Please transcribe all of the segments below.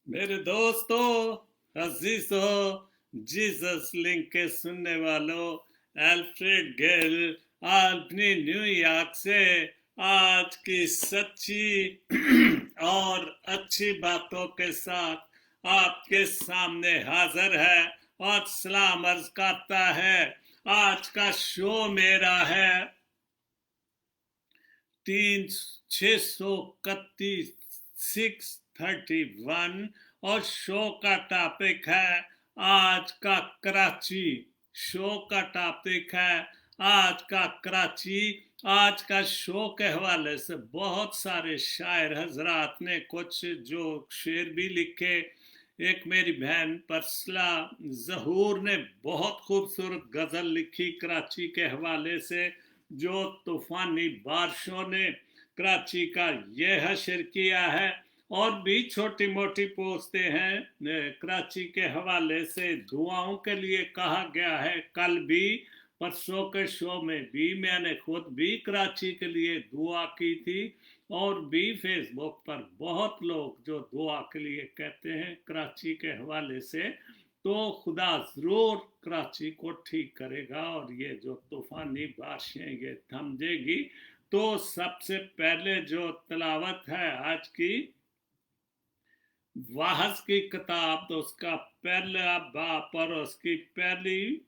मेरे दोस्तों, अजीजों, Jesus link के सुनने वालों, अल्फ्रेड गेल अपनी न्यूयॉर्क से आज की सच्ची और अच्छी बातों के साथ आपके सामने हाजिर है और सलाम अर्ज करता है। आज का शो मेरा है 631 और शो का टॉपिक है आज का कराची। शो का टॉपिक है आज का कराची। आज का शो के हवाले से बहुत सारे शायर हजरात ने कुछ जो शेर भी लिखे। एक मेरी बहन परसला जहूर ने बहुत खूबसूरत गज़ल लिखी कराची के हवाले से। जो तूफानी बारिशों ने कराची का ये हशर किया है और भी छोटी मोटी पोस्टें हैं कराची के हवाले से। दुआओं के लिए कहा गया है। कल भी परसों के शो में भी मैंने खुद भी कराची के लिए दुआ की थी और भी फेसबुक पर बहुत लोग जो दुआ के लिए कहते हैं कराची के हवाले से। तो खुदा ज़रूर कराची को ठीक करेगा और ये जो तूफ़ानी बारिशें ये थम जाएगी। तो सबसे पहले जो तिलावत है आज की वाहस की किताब, तो उसका पहला बाप और उसकी पहली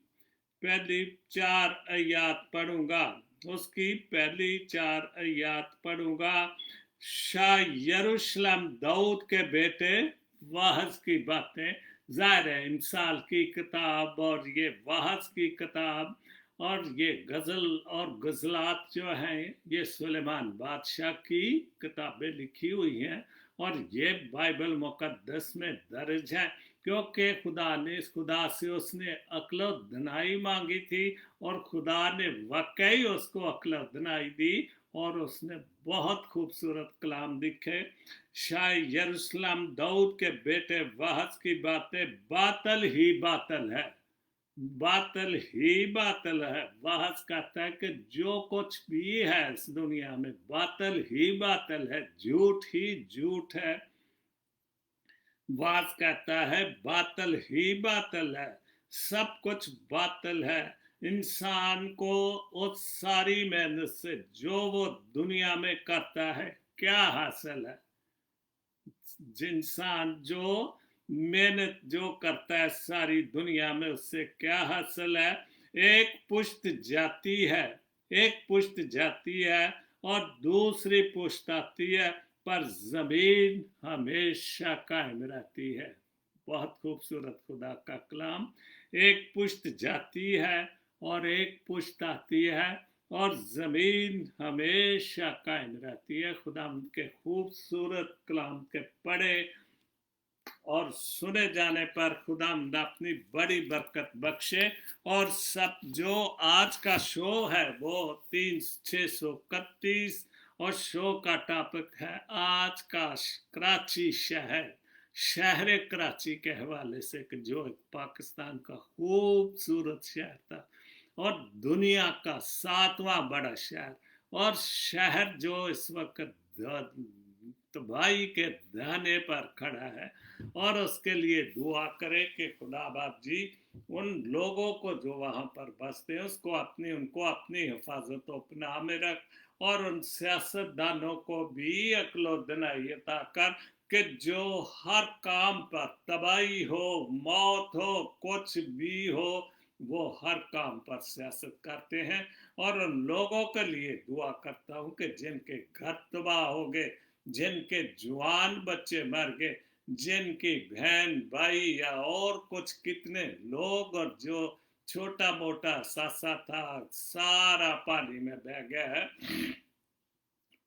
पहली 4 आयत पढ़ूंगा। उसकी पहली 4 आयत पढ़ूंगा। शाह यरूशलेम दाऊद के बेटे वाहस की बातें। ज़ाहिर है इमसाल की किताब और ये वाहस की किताब और ये गज़ल और गज़लात जो हैं ये सुलेमान बादशाह की किताबें लिखी हुई हैं और ये बाइबल मुक़द्दस में दर्ज है क्योंकि खुदा ने इस खुदा से उसने अक्ल दनाई मांगी थी और खुदा ने वाकई उसको अक्ल दनाई दी और उसने बहुत खूबसूरत कलाम लिखे। शाह यरूशलेम दाऊद के बेटे वाहस की बातें बातल ही बातल है, बातल ही बातल है। वाहस कहता है कि जो कुछ भी है इस दुनिया में बातल ही बातल है, झूठ ही झूठ है। वास कहता है बातल ही बातल है, सब कुछ बातल है। इंसान को उस सारी मेहनत से जो वो दुनिया में करता है क्या हासिल है। इंसान जो मेहनत जो करता है सारी दुनिया में उससे क्या हासिल है। एक पुश्त जाती है, एक पुश्त जाती है और दूसरी पुश्त आती है पर जमीन हमेशा कायम रहती है। बहुत खूबसूरत खुदा का कलाम। एक पुश्त जाती है और एक पुश्त आती है और जमीन हमेशा कायम रहती है। खुदा के खूबसूरत कलाम के पढ़े और सुने जाने पर खुदा अपनी बड़ी बरकत बख्शे। और सब जो आज का शो है वो 631 और शो का टॉपिक है आज का कराची शहर, शहर कराची के हवाले से कि जो एक पाकिस्तान का खूबसूरत शहर था और दुनिया का 7वां बड़ा शहर और शहर जो इस वक्त तबाही के दाने पर खड़ा है। और उसके लिए दुआ करें कि खुदा बाप जी उन लोगों को जो वहाँ पर बसते हैं उसको उनको अपनी हिफाजत अपना में रख और उन सियासतदानों को भी अक्ल दनाई अता कर कि जो हर काम पर तबाही हो, मौत हो, कुछ भी हो, वो हर काम पर सियासत करते हैं। और उन लोगों के लिए दुआ करता हूँ कि जिनके घर तबाह हो गए, जिनके जवान बच्चे मर गए, जिनकी बहन भाई या और कुछ कितने लोग और जो छोटा मोटा सासा था सारा पानी में बह गया है।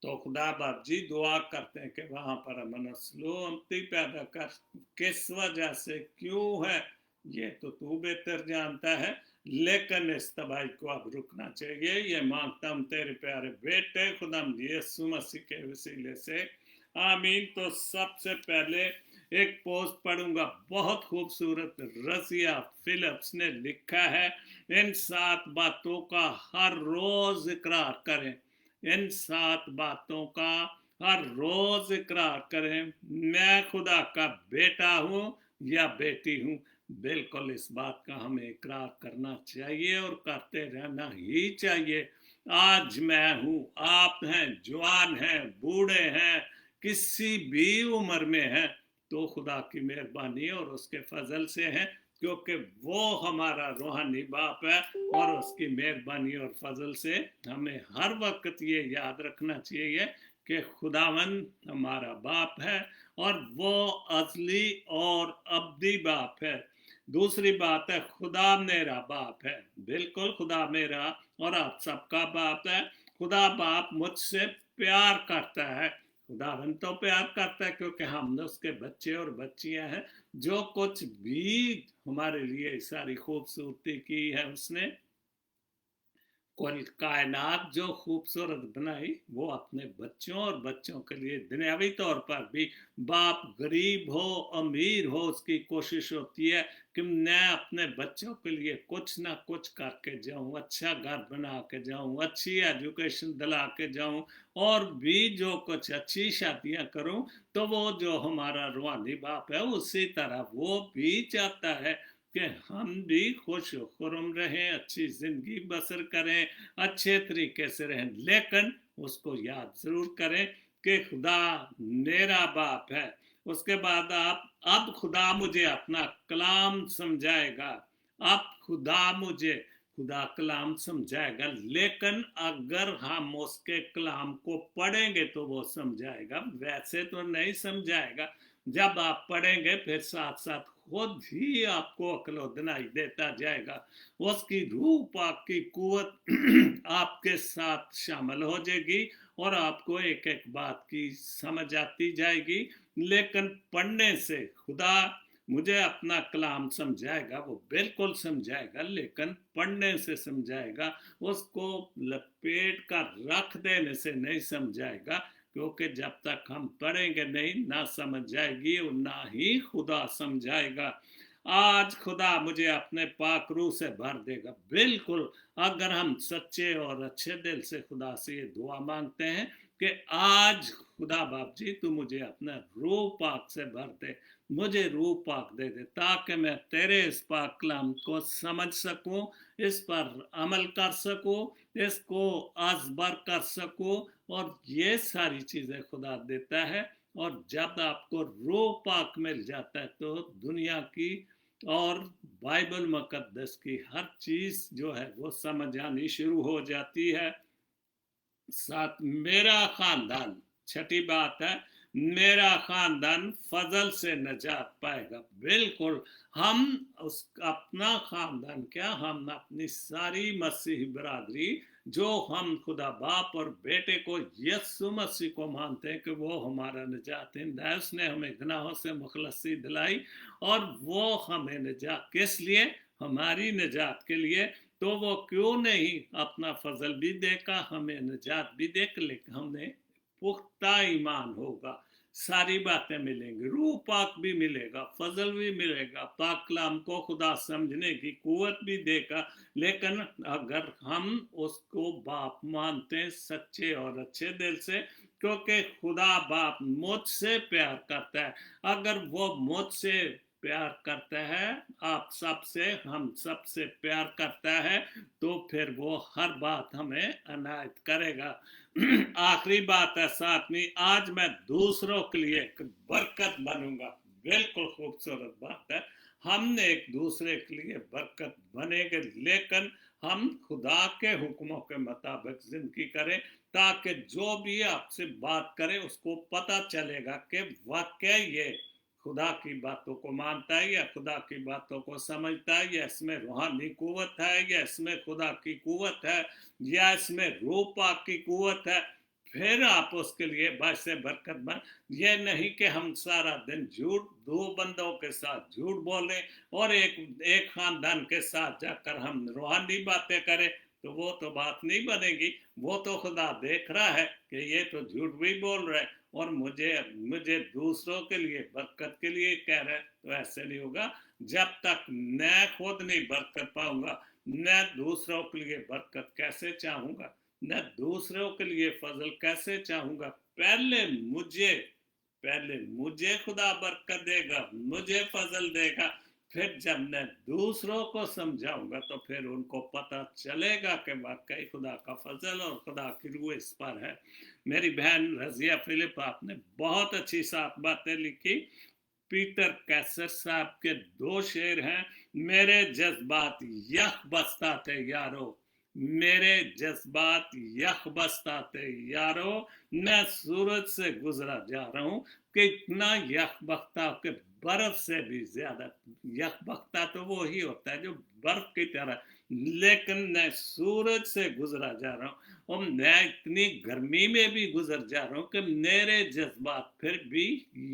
तो खुदा बाप जी दुआ करते हैं कि वहां पर अमन सलामती पैदा कर। किस वजह से क्यों है ये तो तू बेहतर जानता है, लेकिन इस तबाही को अब रुकना चाहिए। ये मांगता हूँ तेरे प्यारे बेटे खुदा यीशु मसीह के वसीले से, आमीन। तो सबसे पहले एक पोस्ट पढ़ूंगा, बहुत खूबसूरत रसिया फिलिप्स ने लिखा है। इन 7 बातों का हर रोज इकरार करें, इन 7 बातों का हर रोज इकरार करें, मैं खुदा का बेटा हूँ या बेटी हूँ। बिल्कुल इस बात का हमें इकरार करना चाहिए और करते रहना ही चाहिए। आज मैं हूँ, आप हैं, जवान हैं, बूढ़े हैं, किसी भी उम्र में हैं, तो खुदा की मेहरबानी और उसके फजल से है, क्योंकि वो हमारा रूहानी बाप है। और उसकी मेहरबानी और फजल से हमें हर वक्त ये याद रखना चाहिए कि खुदावन हमारा बाप है और वो असली और अब्दी बाप है। दूसरी बात है, खुदा मेरा बाप है। बिल्कुल खुदा मेरा और आप सबका बाप है। खुदा बाप मुझसे प्यार करता है। खुदावन तो प्यार करता है क्योंकि हम उसके बच्चे और बच्चियां हैं। जो कुछ भी हमारे लिए सारी खूबसूरती की है उसने, कुल कायनात जो खूबसूरत बनाई, वो अपने बच्चों और बच्चों के लिए दुनियावी तौर पर भी, बाप गरीब हो अमीर हो, उसकी कोशिश होती है कि मैं अपने बच्चों के लिए कुछ ना कुछ करके जाऊं, अच्छा घर बना के जाऊं, अच्छी एजुकेशन दिला के जाऊं, और भी जो कुछ अच्छी शादियां करूं। तो वो जो हमारा रूहानी बाप है, उसी तरह वो भी चाहता है कि हम भी खुश खुरम रहें, अच्छी जिंदगी बसर करें, अच्छे तरीके से रहें। लेकिन उसको याद जरूर करें कि खुदा मेरा बाप है। उसके बाद आप, अब खुदा मुझे अपना कलाम समझाएगा। अब खुदा कलाम समझाएगा, लेकिन अगर हम उसके कलाम को पढ़ेंगे तो वो समझाएगा, वैसे तो नहीं समझाएगा। जब आप पढ़ेंगे फिर साथ साथ खुद ही आपको अक्ल दिनाई देता जाएगा। उसकी रूह पाक की कुवत आपके साथ शामिल हो जाएगी और आपको एक एक बात की समझ आती जाएगी। लेकिन पढ़ने से खुदा मुझे अपना कलाम समझाएगा, वो बिल्कुल समझाएगा, लेकिन पढ़ने से समझाएगा। उसको लपेट कर रख देने से नहीं समझाएगा, क्योंकि जब तक हम पढ़ेंगे नहीं, ना समझ जाएगी और ना ही खुदा समझाएगा। आज खुदा मुझे अपने पाक रूह से भर देगा। बिल्कुल, अगर हम सच्चे और अच्छे दिल से खुदा से ये दुआ मांगते हैं कि आज खुदा बाप जी तू मुझे अपना रूह पाक से भर दे, मुझे रूह पाक दे दे, ताकि मैं तेरे इस पाक कलाम को समझ सकूं, इस पर अमल कर सकूं, इसको अजबर कर सकूं। और ये सारी चीजें खुदा देता है। और जब आपको रूह पाक मिल जाता है तो दुनिया की और बाइबल मुकद्दस की हर चीज जो है वो समझ आनी शुरू हो जाती है। साथ मेरा खानदान, छठी बात है, मेरा खानदान फजल से नजात पाएगा। बिल्कुल, हम उस अपना खानदान क्या, हम अपनी सारी मसीही बरादरी, जो हम खुदा बाप और बेटे को यीशु मसीह को मानते हैं कि वो हमारा निजात हिंदा है, उसने हमें गुनाहों से मुखलसी दिलाई और वो हमें निजात किस लिए, हमारी निजात के लिए। तो वो क्यों नहीं अपना फजल भी देगा, हमें निजात भी देगा, लेकिन हमने पुख्ता ईमान होगा, सारी बातें मिलेंगी, रूह पाक भी मिलेगा, फजल भी मिलेगा, पाक कलाम को खुदा समझने की कुवत भी देगा। लेकिन अगर हम उसको बाप मानते हैं सच्चे और अच्छे दिल से, क्योंकि खुदा बाप मुझसे प्यार करता है। अगर वो मुझसे प्यार करता है, आप सबसे, हम सबसे प्यार करता है, तो फिर वो हर बात हमें अनायत करेगा। आखिरी बात है सातवीं, आज मैं दूसरों के लिए एक बरकत बनूंगा। बिल्कुल खूबसूरत बात है, हमने एक दूसरे के लिए बरकत बनेंगे, लेकिन हम खुदा के हुक्मों के मुताबिक जिंदगी करें, ताकि जो भी आपसे बात करे उसको पता चलेगा कि वाकई ये खुदा की बातों को मानता है, या खुदा की बातों को समझता है, या इसमें रूहानी कुवत है, या इसमें खुदा की कुवत है, या इसमें रूह पाक की कुवत है। फिर आप उसके लिए बायसे बरकत बन। ये नहीं कि हम सारा दिन झूठ, दो बंदों के साथ झूठ बोलें और एक खानदान के साथ जाकर हम रूहानी बातें करें, तो वो तो बात नहीं बनेगी। वो तो खुदा देख रहा है कि ये तो झूठ भी बोल रहा है और मुझे मुझे दूसरों के लिए बरकत के लिए कह रहा है। तो ऐसे नहीं होगा। जब तक मैं खुद नहीं बरकत पाऊंगा, मैं दूसरों के लिए बरकत कैसे चाहूंगा, मैं दूसरों के लिए फजल कैसे चाहूंगा। पहले मुझे खुदा बरकत देगा, मुझे फजल देगा, फिर जब मैं दूसरों को समझाऊंगा तो फिर उनको पता चलेगा कि वाकई खुदा का फजल और खुदा की रूह इस पर है। मेरी बहन रजिया फिलिप, आपने बहुत अच्छी सात बातें लिखी। पीटर कैसर साहब के दो शेर हैं, मेरे जज्बात यख बस्ता थे यारो, मेरे जज्बात यख बस्ता थे यारो, मैं सूरज से गुजरा जा रहा हूं कि इतना यख बख्ता के बर्फ से भी ज्यादा, यख बख्ता तो वो ही होता है जो बर्फ की तरह, लेकिन मैं सूरज से गुजरा जा रहा हूं और मैं इतनी गर्मी में भी गुजर जा रहा हूं कि मेरे जज्बात फिर भी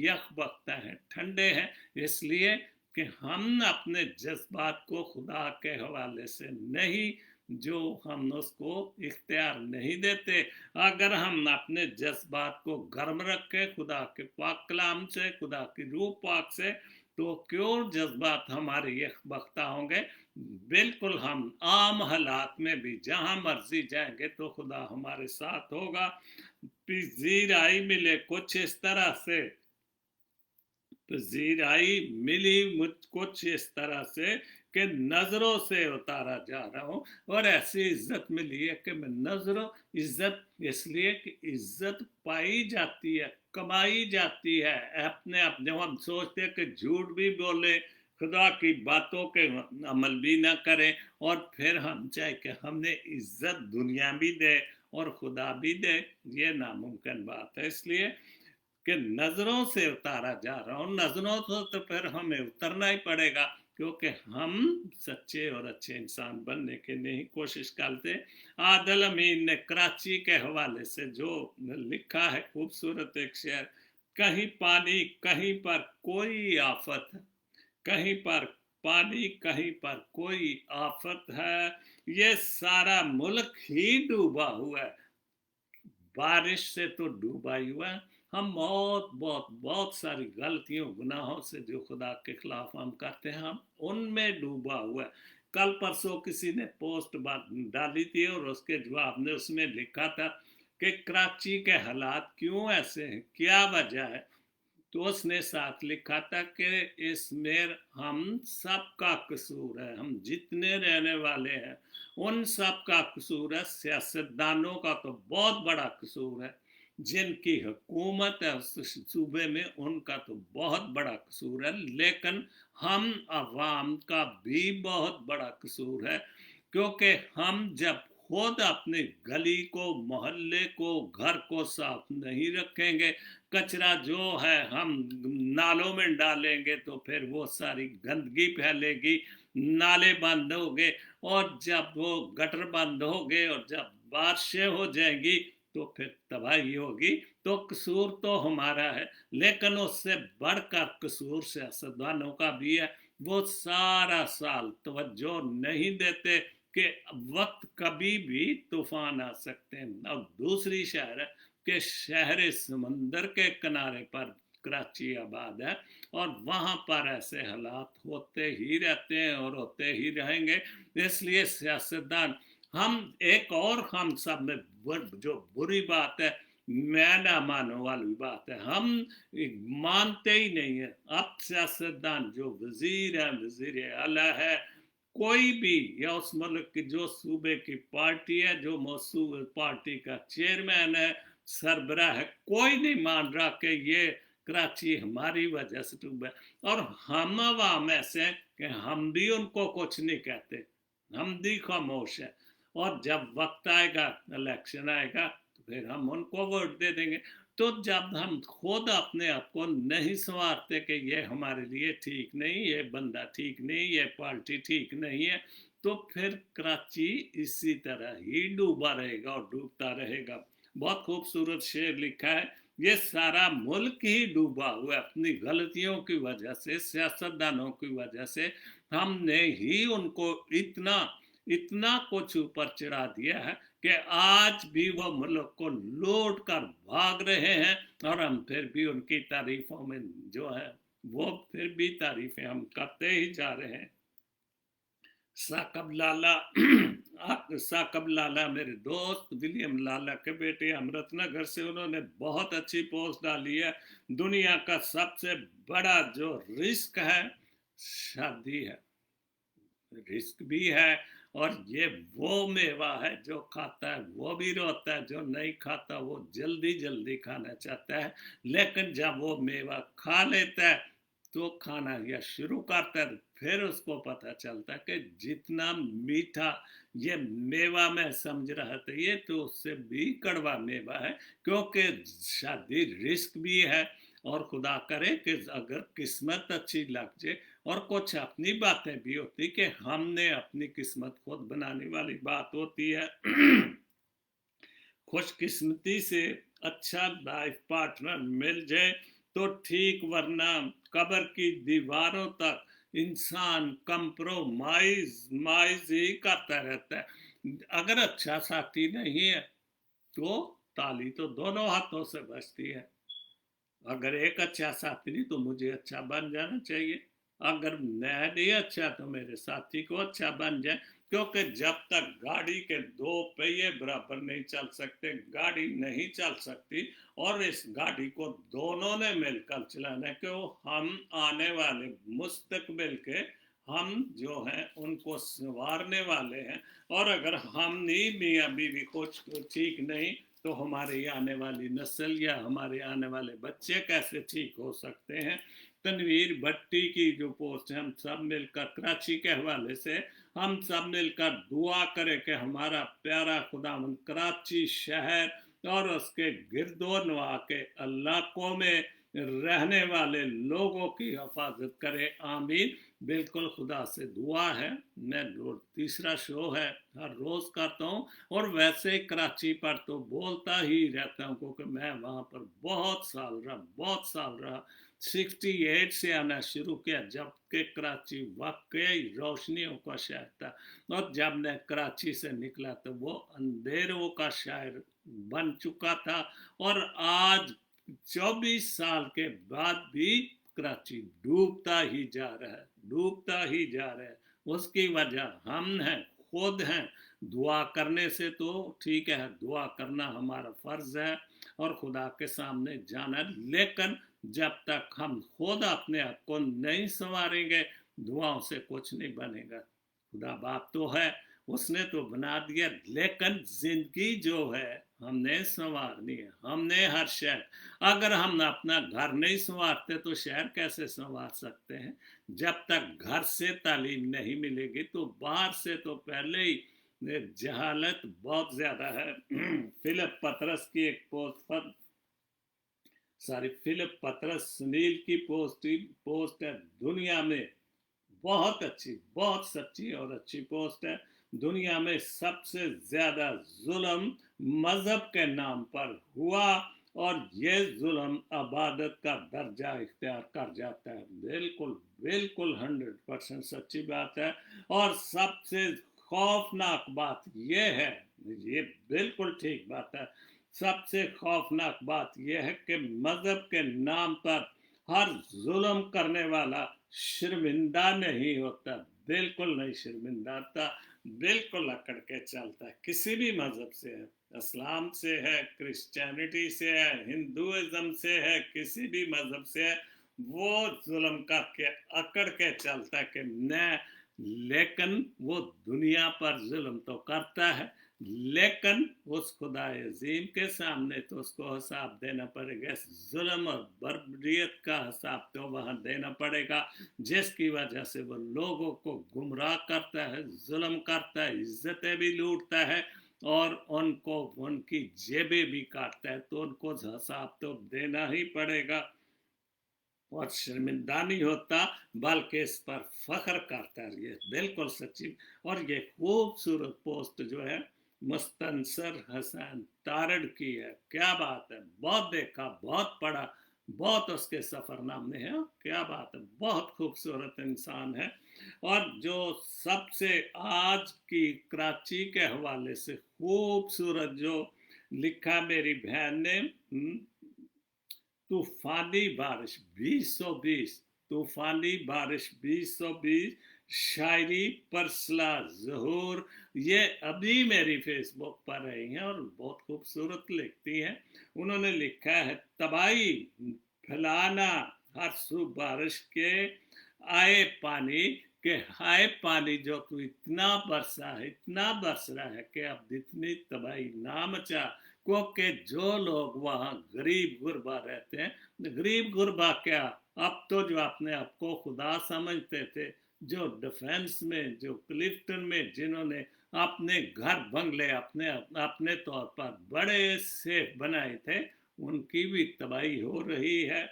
यख बख्ता है, ठंडे हैं, इसलिए कि हम अपने जज्बात को खुदा के हवाले से नहीं, जो हम उसको इख्तियार नहीं देते। अगर हम अपने जज्बात को गर्म रखें खुदा के पाक कलाम से, खुदा की रूह पाक से, तो क्यों जज्बात हमारे यकबख्ता होंगे। बिल्कुल हम आम हालात में भी जहां मर्जी जाएंगे तो खुदा हमारे साथ होगा। पजीराई मिले कुछ इस तरह से, पजीराई मिली मुझ कुछ इस तरह से कि नजरों से उतारा जा रहा हूं, और ऐसी इज्जत मिली है कि मैं नजरों, इज्जत इसलिए कि इज्जत पाई जाती है, कमाई जाती है अपने आप। जब हम सोचते हैं कि झूठ भी बोले, खुदा की बातों के अमल भी ना करें, और फिर हम चाहे कि हमने इज्जत दुनिया भी दे और खुदा भी दे, ये नामुमकिन बात है। इसलिए कि नजरों से उतारा जा रहा हूं, नजरों से तो फिर हमें उतरना ही पड़ेगा, क्योंकि हम सच्चे और अच्छे इंसान बनने की नहीं कोशिश करते। आदिल अमीन ने कराची के हवाले से जो लिखा है, खूबसूरत एक शेर, कहीं पानी कहीं पर कोई आफत, कहीं पर पानी कहीं पर कोई आफत है, ये सारा मुल्क ही डूबा हुआ है। बारिश से तो डूबा ही हुआ है, हम बहुत बहुत बहुत सारी गलतियों गुनाहों से जो खुदा के खिलाफ हम करते हैं, हम उनमें डूबा हुआ है। कल परसों किसी ने पोस्ट डाली थी और उसके जवाब में उसमें लिखा था कि कराची के हालात क्यों ऐसे हैं, क्या वजह है। तो उसने साथ लिखा था कि इसमें हम सबका कसूर है, हम जितने रहने वाले हैं उन सब का कसूर है। सियासतदानों का तो बहुत बड़ा कसूर है, जिनकी हुकूमत है उस सूबे में उनका तो बहुत बड़ा कसूर है, लेकिन हम अवाम का भी बहुत बड़ा कसूर है, क्योंकि हम जब खुद अपने गली को, मोहल्ले को, घर को साफ नहीं रखेंगे, कचरा जो है हम नालों में डालेंगे तो फिर वो सारी गंदगी फैलेगी, नाले बंद हो गए, और जब वो गटर बंद हो गए और जब बारिशें हो जाएंगी तो फिर तबाही होगी। तो कसूर तो हमारा है, लेकिन उससे बढ़कर कसूर सियासतदानों का भी है। वो सारा साल तवज्जो नहीं देते कि वक्त कभी भी तूफान आ सकते हैं। और दूसरी शहर है कि शहर समंदर के किनारे पर कराची आबाद है, और वहां पर ऐसे हालात होते ही रहते हैं और होते ही रहेंगे। इसलिए सियासतदान, हम एक और हम सब में जो बुरी बात है, मैं ना मानो वाली बात है, हम मानते ही नहीं है। अब सियासतदान जो वजीर है, वजीर आला है, कोई भी, या उस मुल्क की जो सूबे की पार्टी है, जो मौसूल पार्टी का चेयरमैन है, सरबराह है, कोई नहीं मान रहा कि ये कराची हमारी वजह से डूबा। और हम आवाम ऐसे हैं कि हम भी उनको कुछ नहीं कहते, हम भी खामोश है, और जब वक्त आएगा, इलेक्शन आएगा, तो फिर हम उनको वोट दे देंगे। तो जब हम खुद अपने आप को नहीं संवारते कि ये हमारे लिए ठीक नहीं, ये बंदा ठीक नहीं, ये पार्टी ठीक नहीं है, तो फिर कराची इसी तरह ही डूबा रहेगा और डूबता रहेगा। बहुत खूबसूरत शेर लिखा है, ये सारा मुल्क ही डूबा हुआ है अपनी गलतियों की वजह से, सियासतदानों की वजह से। हमने ही उनको इतना इतना कुछ ऊपर चढ़ा दिया है कि आज भी वो मुल्क को लौट कर भाग रहे हैं, और हम फिर भी उनकी तारीफों में जो है वो फिर भी तारीफें हम करते ही जा रहे हैं। साकब लाला साकब लाला मेरे दोस्त विलियम लाला के बेटे अमृतनगर से, उन्होंने बहुत अच्छी पोस्ट डाली है। दुनिया का सबसे बड़ा जो रिस्क है शादी है, रिस्क भी है, और ये वो मेवा है जो खाता है वो भी रोता है, जो नहीं खाता वो जल्दी जल्दी खाना चाहता है, लेकिन जब वो मेवा खा लेता है तो खाना या शुरू करता है, फिर उसको पता चलता है कि जितना मीठा ये मेवा मैं समझ रहा था ये तो उससे भी कड़वा मेवा है, क्योंकि शादी रिस्क भी है, और खुदा करे कि अगर किस्मत अच्छी लग जाए, और कुछ अपनी बातें भी होती कि हमने अपनी किस्मत खुद बनाने वाली बात होती है। खुशकिस्मती से अच्छा लाइफ पार्टनर मिल जाए तो ठीक, वरना कब्र की दीवारों तक इंसान कंप्रोमाइज ही करता रहता है। अगर अच्छा साथी नहीं है तो ताली तो दोनों हाथों से बजती है। अगर एक अच्छा साथी नहीं तो मुझे अच्छा बन जाना चाहिए, अगर मैं नहीं अच्छा तो मेरे साथी को अच्छा बन जाए, क्योंकि जब तक गाड़ी के दो पहिए बराबर नहीं चल सकते गाड़ी नहीं चल सकती, और इस गाड़ी को दोनों ने मिलकर चलाना है, क्यों हम आने वाले मुस्तकबिल के हम जो हैं उनको संवारने वाले हैं, और अगर हम नहीं मियाँ बीवी कुछ ठीक नहीं तो हमारे आने वाली नस्ल या हमारे आने वाले बच्चे कैसे ठीक हो सकते हैं। तनवीर भट्टी की जो पोस्ट है, हम सब मिलकर कराची के हवाले से हम सब मिलकर दुआ करें कि हमारा प्यारा खुदावंद कराची शहर और उसके गिरदो नवा के इलाकों में रहने वाले लोगों की हिफाजत करे, आमीन। बिल्कुल खुदा से दुआ है। मैं तीसरा शो है हर रोज करता हूँ, और वैसे कराची पर तो बोलता ही रहता हूँ, क्योंकि मैं वहाँ पर बहुत साल रहा। 68 से आना शुरू किया, जबकि कराची वाकई रोशनियों का शहर था, और जब मैं कराची से निकला तो वो अंधेरों का शहर बन चुका था, और आज 24 साल के बाद भी कराची डूबता ही जा रहा है, डूबता ही जा रहा है। उसकी वजह हम हैं, खुद हैं। दुआ करने से तो ठीक है, दुआ करना हमारा फर्ज है और खुदा के सामने जाना, लेकिन जब तक हम खुद अपने आप को नहीं संवारेंगे दुआओं से कुछ नहीं बनेगा। खुदा बाप तो है, उसने तो बना दिया, लेकिन जिंदगी जो है हमने संवारनी है, हमने हर शहर। अगर हम अपना घर नहीं संवारते तो शहर कैसे संवार सकते हैं। जब तक घर से तालीम नहीं मिलेगी तो बाहर से तो पहले ही जहालत बहुत ज्यादा है। फिलिप पतरस की एक फिलिप पतरस सुनील की पोस्ट है, दुनिया में बहुत अच्छी, बहुत सच्ची और अच्छी पोस्ट है। दुनिया में सबसे ज्यादा जुल्म मजहब के नाम पर हुआ, और ये जुल्म अबादत का दर्जा इख्तियार कर जाता है। बिल्कुल बिल्कुल 100% सच्ची बात है। और सबसे खौफनाक बात यह है, ये बिल्कुल ठीक बात है, सबसे खौफनाक बात यह है कि मजहब के नाम पर हर जुल्म करने वाला शर्मिंदा नहीं होता, बिल्कुल नहीं शर्मिंदा होता, बिल्कुल अकड़ के चलता है। किसी भी मजहब से है, इस्लाम से है, क्रिश्चियनिटी से है, हिंदुइज्म से है, किसी भी मजहब से है, वो जुल्म करके अकड़ के चलता है कि मैं, लेकिन वो दुनिया पर जुल्म तो करता है, लेकिन उस खुदा अजीम के सामने तो उसको हिसाब देना पड़ेगा। जुल्म और बर्बरियत का हिसाब तो वहाँ देना पड़ेगा, जिसकी वजह से वो लोगों को गुमराह करता है, जुल्म करता है, इज्जतें भी लूटता है, और उनको उनकी जेबें भी काटता है, तो उनको हिसाब तो देना ही पड़ेगा। और शर्मिंदा नहीं होता बल्कि इस पर फख्र करता है। ये बिल्कुल सच्ची। और ये खूबसूरत पोस्ट जो है मुस्तनसर हसन तारड़ की है, क्या बात है, बहुत देखा, बहुत पढ़ा, बहुत उसके सफरनामे हैं, क्या बात है, बहुत खूबसूरत इंसान है। और जो सबसे आज की कराची के हवाले से खूबसूरत जो लिखा मेरी बहन ने, तूफानी बारिश 2020, तूफानी बारिश 2020, शायरी परसला ज़हूर, ये अभी मेरी फेसबुक पर रही हैं और बहुत खूबसूरत लिखती हैं। उन्होंने लिखा है, तबाही फैलाना हर सू बारिश के आए पानी के हाय पानी, जो तू इतना बरसा है, इतना बरस रहा है कि अब इतनी तबाही ना मचा, क्योंकि जो लोग वहाँ गरीब गुरबा रहते हैं, गरीब गुरबा क्या, अब तो जो अपने आप को खुदा समझते थे, जो डिफेंस में, जो क्लिफ्टन में जिन्होंने अपने घर बंगले अपने अपने तौर पर बड़े सेफ बनाए थे, उनकी भी तबाही हो रही है।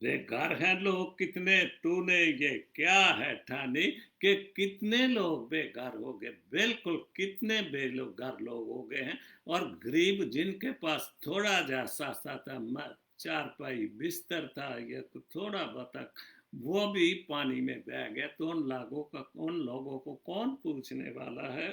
बेघर हैं लोग कितने, तूने ये क्या है ठानी कि कितने लोग बेघर हो गए, बिल्कुल कितने बेघर लोग हो गए हैं। और गरीब जिनके पास थोड़ा जैसा सा था, चारपाई बिस्तर था या थोड़ा बहुत, वो भी पानी में बह गया, तो उन लोगों को कौन पूछने वाला है।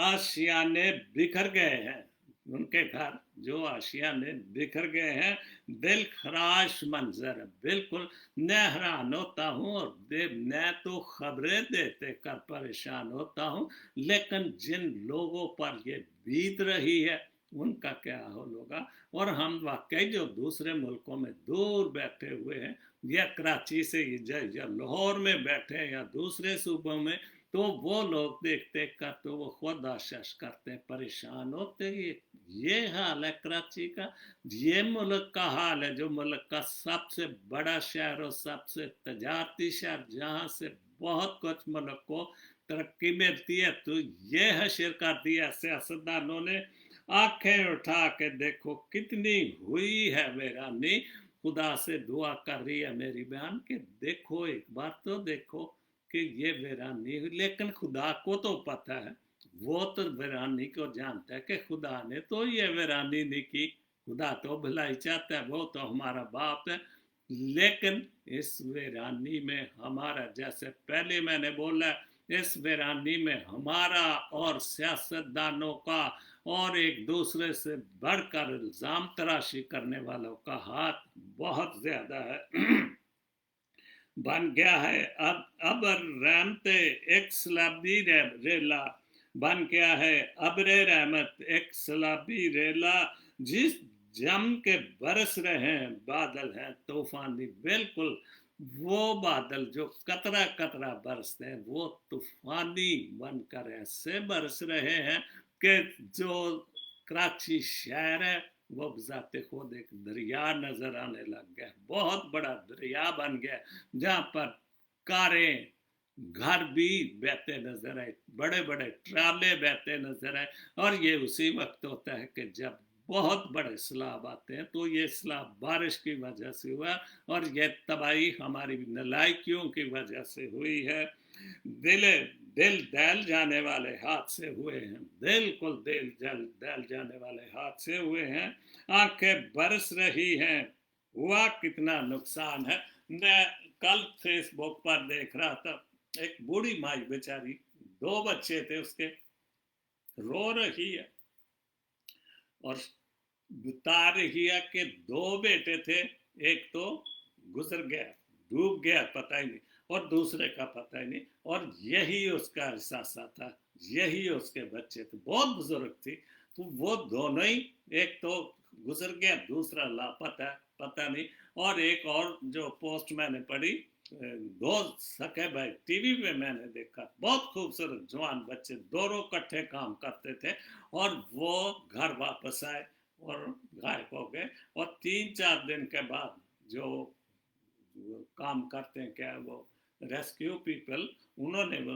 आशियाने बिखर गए हैं, उनके घर जो आशियाने बिखर गए हैं, दिल खराश मंजर है बिल्कुल। मैं हैरान होता हूँ और मैं तो खबरें देते कर परेशान होता हूँ, लेकिन जिन लोगों पर ये बीत रही है उनका क्या हाल होगा। और हम वाकई जो दूसरे मुल्कों में दूर बैठे हुए हैं, या कराची से या लाहौर में बैठे हैं या दूसरे सूबों में, तो वो लोग देखते कर तो वो खुद आशीष करते हैं, परेशान होते हैं। ये हाल है कराची का, ये मुल्क का हाल है, जो मुल्क का सबसे बड़ा शहर और सबसे तजारती शहर, जहाँ से बहुत कुछ मुल्क को तरक्की मिलती है, तो ये हशर कर दिया सियासतदानों ने। आंखें उठा के देखो कितनी हुई है वीरानी, खुदा से दुआ कर रही है मेरी बहन कि देखो, एक बार तो देखो कि ये वीरानी हुई। लेकिन खुदा को तो पता है, वो तो वीरानी को जानता है कि खुदा ने तो ये वीरानी नहीं की, खुदा तो भलाई चाहता है, वो तो हमारा बाप है। लेकिन इस वीरानी में हमारा, जैसे पहले मैंने बोला, इस वीरानी में हमारा और सियासतदानों का और एक दूसरे से बढ़कर इल्जाम तराशी करने वालों का हाथ बहुत ज्यादा है। बन गया है अब रहमते एक सलाबी रेला, बन गया है अबरे रहमत एक सलाबी रेला, जिस जम के बरस रहे हैं बादल हैं तूफानी, बिल्कुल वो बादल जो कतरा कतरा बरसते हैं, वो तूफानी बनकर ऐसे बरस रहे हैं कि जो कराची शहर है वो बजाते खुद एक दरिया नजर आने लग गया, बहुत बड़ा दरिया बन गया, जहाँ पर कारें, घर भी बहते नजर आए, बड़े बड़े ट्राले बहते नजर आए। और ये उसी वक्त होता है कि जब बहुत बड़े सैलाब आते हैं, तो ये सैलाब बारिश की वजह से हुआ और ये तबाही हमारी नलायकियों की वजह से हुई है। दिल दिल दहल जाने वाले हाथ से हुए हैं, बिल्कुल दिल दहल जाने वाले हाथ से हुए हैं। आंखें बरस रही हैं, हुआ कितना नुकसान है। मैं कल फेसबुक पर देख रहा था, एक बूढ़ी माई बेचारी, 2 बच्चे थे उसके, रो रही है और बता रही है कि 2 बेटे थे, एक तो गुजर गया, डूब गया, पता ही नहीं, और दूसरे का पता ही नहीं, और यही उसका एहसास था, यही उसके बच्चे थे, बहुत बुजुर्ग थी। तो वो दोनों ही, एक तो गुजर गया, दूसरा लापता, पता नहीं। और एक और जो पोस्ट मैंने पढ़ी, 2 सके भाई, टीवी पे मैंने देखा, बहुत खूबसूरत जवान बच्चे, दोनों इकट्ठे काम करते थे, और वो घर वापस आए और गायब हो गए। और 3-4 दिन के बाद जो काम करते हैं, क्या वो रेस्क्यू पीपल, उन्होंने वो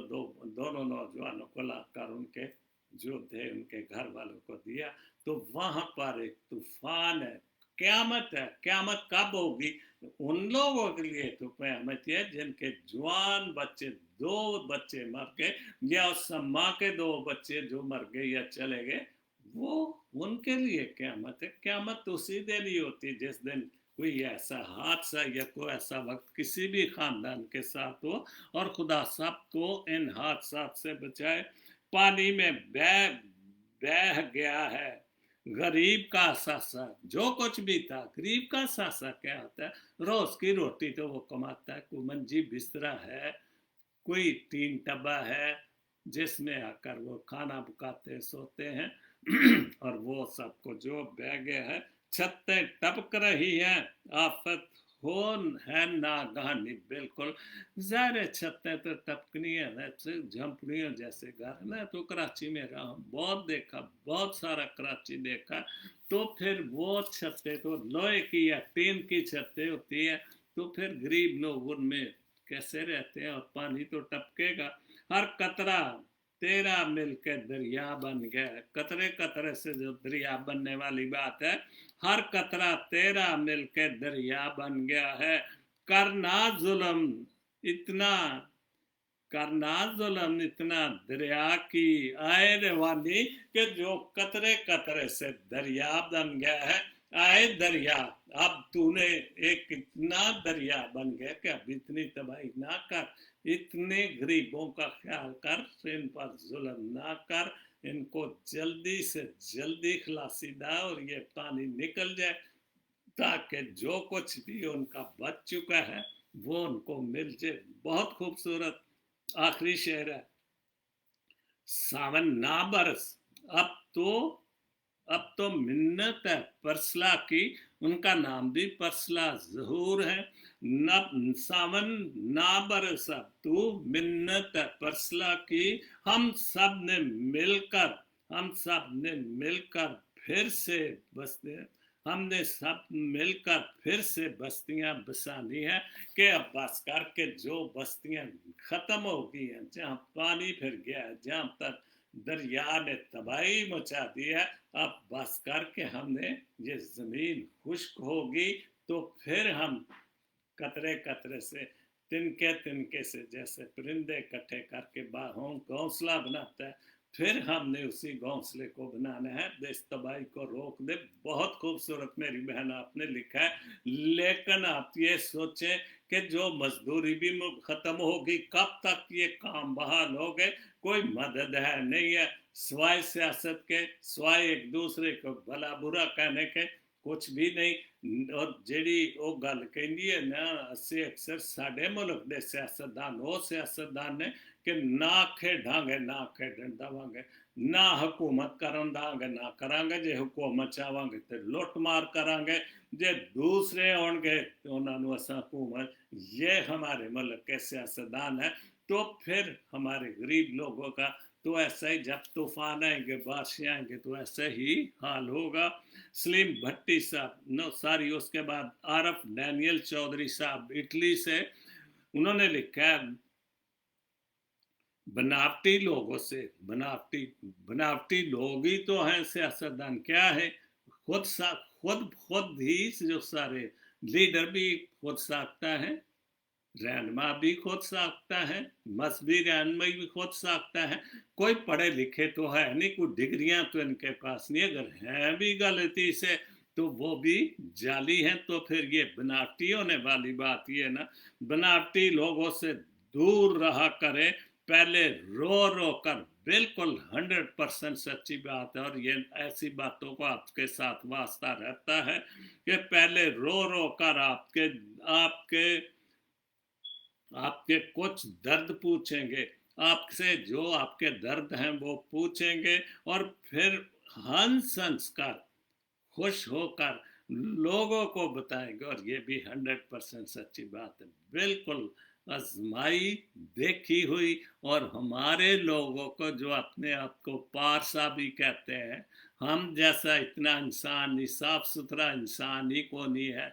दोनों नौजवानों को लाकर उनके जो थे उनके घर वालों को दिया। तो वहां पर एक तूफान है, क्यामत है। क्यामत कब होगी? उन लोगों के लिए तो क्यामत है जिनके जवान बच्चे, 2 बच्चे मर गए, या उस माँ के 2 बच्चे जो मर गए या चले गए, वो उनके लिए क्यामत है। क्यामत तो उसी दिन ही होती जिस दिन कोई ऐसा हादसा या कोई ऐसा वक्त किसी भी खानदान के साथ हो, और खुदा सबको इन हादसा से बचाए। पानी में बह बह गया है गरीब का असासा, जो कुछ भी था, गरीब का असासा क्या होता है? रोज की रोटी तो वो कमाता है, कोई मंजी बिस्तरा है, कोई तीन टब्बा है जिसमें आकर वो खाना पकाते सोते हैं और वो सबको जो बैगे है, छतें टपक रही हैं, आफत हो है नागहानी, बिल्कुल ज़ाहिर छतें तो टपकनी है ना, झंपड़ियों जैसे घर है ना। तो कराची में रहा, बहुत देखा, बहुत सारा कराची देखा। तो फिर वो छतें तो लोहे की या टीन की छतें होती है, तो फिर गरीब लोग उनमें कैसे रहते हैं, और पानी तो टपकेगा। हर कतरा तेरा मिलकर दरिया बन गया है, कतरे कतरे से जो दरिया बनने वाली बात है, हर कतरा तेरा मिलकर दरिया बन गया है। करना जुल्म इतना, करना जुल्म इतना दरिया की आए रवानी, कि जो कतरे कतरे से दरिया बन गया है। आए दरिया, अब तूने एक इतना दरिया बन गया कि अब इतनी तबाही ना कर, इतने गरीबों का ख्याल कर, इन पर जुल्म ना कर, इनको जल्दी से जल्दी खलासी दा और ये पानी निकल जाए, ताकि जो कुछ भी उनका बच चुका है वो उनको मिल जाए। बहुत खूबसूरत आखिरी शेर है। सावन ना बरस, अब तो अब तो मिन्नत है परसला की, उनका नाम भी परसला जहूर है। न सावन ना बरस, अब तो मिन्नत है परसला की, हम सब ने मिलकर, हम सब ने मिलकर फिर से बसते, हमने सब मिलकर फिर से बस्तियां बसानी है, कि अब बस करके जो बस्तियां खत्म हो गई हैं, जहाँ पानी फिर गया है, जहाँ तक दरिया ने तबाही मचा दी है, अब बस करके हमने, ये जमीन खुश्क होगी तो फिर हम कतरे कतरे से, तिनके तिनके से, जैसे परिंदे इकट्ठे करके बाहों घोंसला बनाता है, फिर हमने उसी घोंसले को बनाना है, देश तबाही को रोक दे। बहुत खूबसूरत मेरी बहन आपने लिखा है। लेकिन आप ये सोचें कि जो मजदूरी भी खत्म होगी, कब तक ये काम बहाल हो गए? कोई मदद है नहीं है, सिवाय सियासत के, सिवाय एक दूसरे को भला बुरा कहने के, कुछ भी नहीं। और ਜਿਹੜੀ ਉਹ ਗੱਲ ਕਹਿੰਦੀ ਹੈ ਨਾ, ਅਸੀਂ ਅਕਸਰ ਸਾਡੇ ਮੁਲਕ ਦੇ ਸਿਆਸਤਦਾਨ ਉਹ ਸਿਆਸਤਦਾਨ ਨੇ ਕਿ ਨਾ ਖੇਡਾਂਗੇ, ਨਾ ਖੇਡਣ ਦੇਵਾਂਗੇ, ਨਾ ਹਕੂਮਤ ਕਰਨ ਦਾਂਗੇ, ਨਾ ਕਰਾਂਗੇ। ਜੇ ਹਕੂਮਤ ਚਾਹਾਂਗੇ ਤੇ ਲੁੱਟ ਮਾਰ ਕਰਾਂਗੇ, ਜੇ ਦੂਸਰੇ ਹੋਣਗੇ ਤੇ ਉਹਨਾਂ ਨੂੰ ਅਸਾਂ ਹਕੂਮਤ। ये हमारे मुल्क के सियासतदान है। तो फिर हमारे गरीब लोगों का तो ऐसा ही, जब तूफान आएंगे, बारिशें आएंगे, तो ऐसा ही हाल होगा। सलीम भट्टी साहब, नो सॉरी, उसके बाद आरफ डैनियल चौधरी साहब इटली से, उन्होंने लिखा है, बनावटी लोगों से, बनावटी बनावटी लोग ही तो हैं सियासतदान। क्या है, खुद खुद खुद ही जो सारे लीडर भी खुद साखता है, रहनमा भी खुद साखता है, मजहबी रहनमा भी खुद साखता है। कोई पढ़े लिखे तो है नहीं, कोई डिग्रियां तो इनके पास नहीं, अगर हैं भी गलती से तो वो भी जाली हैं। तो फिर ये बनावटी होने वाली बात ये ना, बनावटी लोगों से दूर रहा करे, पहले रो रो कर, बिल्कुल 100% सच्ची बात है, और ये ऐसी बातों को आपके साथ वास्ता रहता है कि पहले रो रो कर आपके आपके आपके कुछ दर्द पूछेंगे, आपसे जो आपके दर्द हैं वो पूछेंगे, और फिर हंस हंस कर, खुश होकर लोगों को बताएंगे। और ये भी 100% सच्ची बात है, बिल्कुल आजमाई देखी हुई। और हमारे लोगों को जो अपने आप को पारसा भी कहते हैं, हम जैसा इतना इंसान नहीं, साफ सुथरा इंसान ही को नहीं है,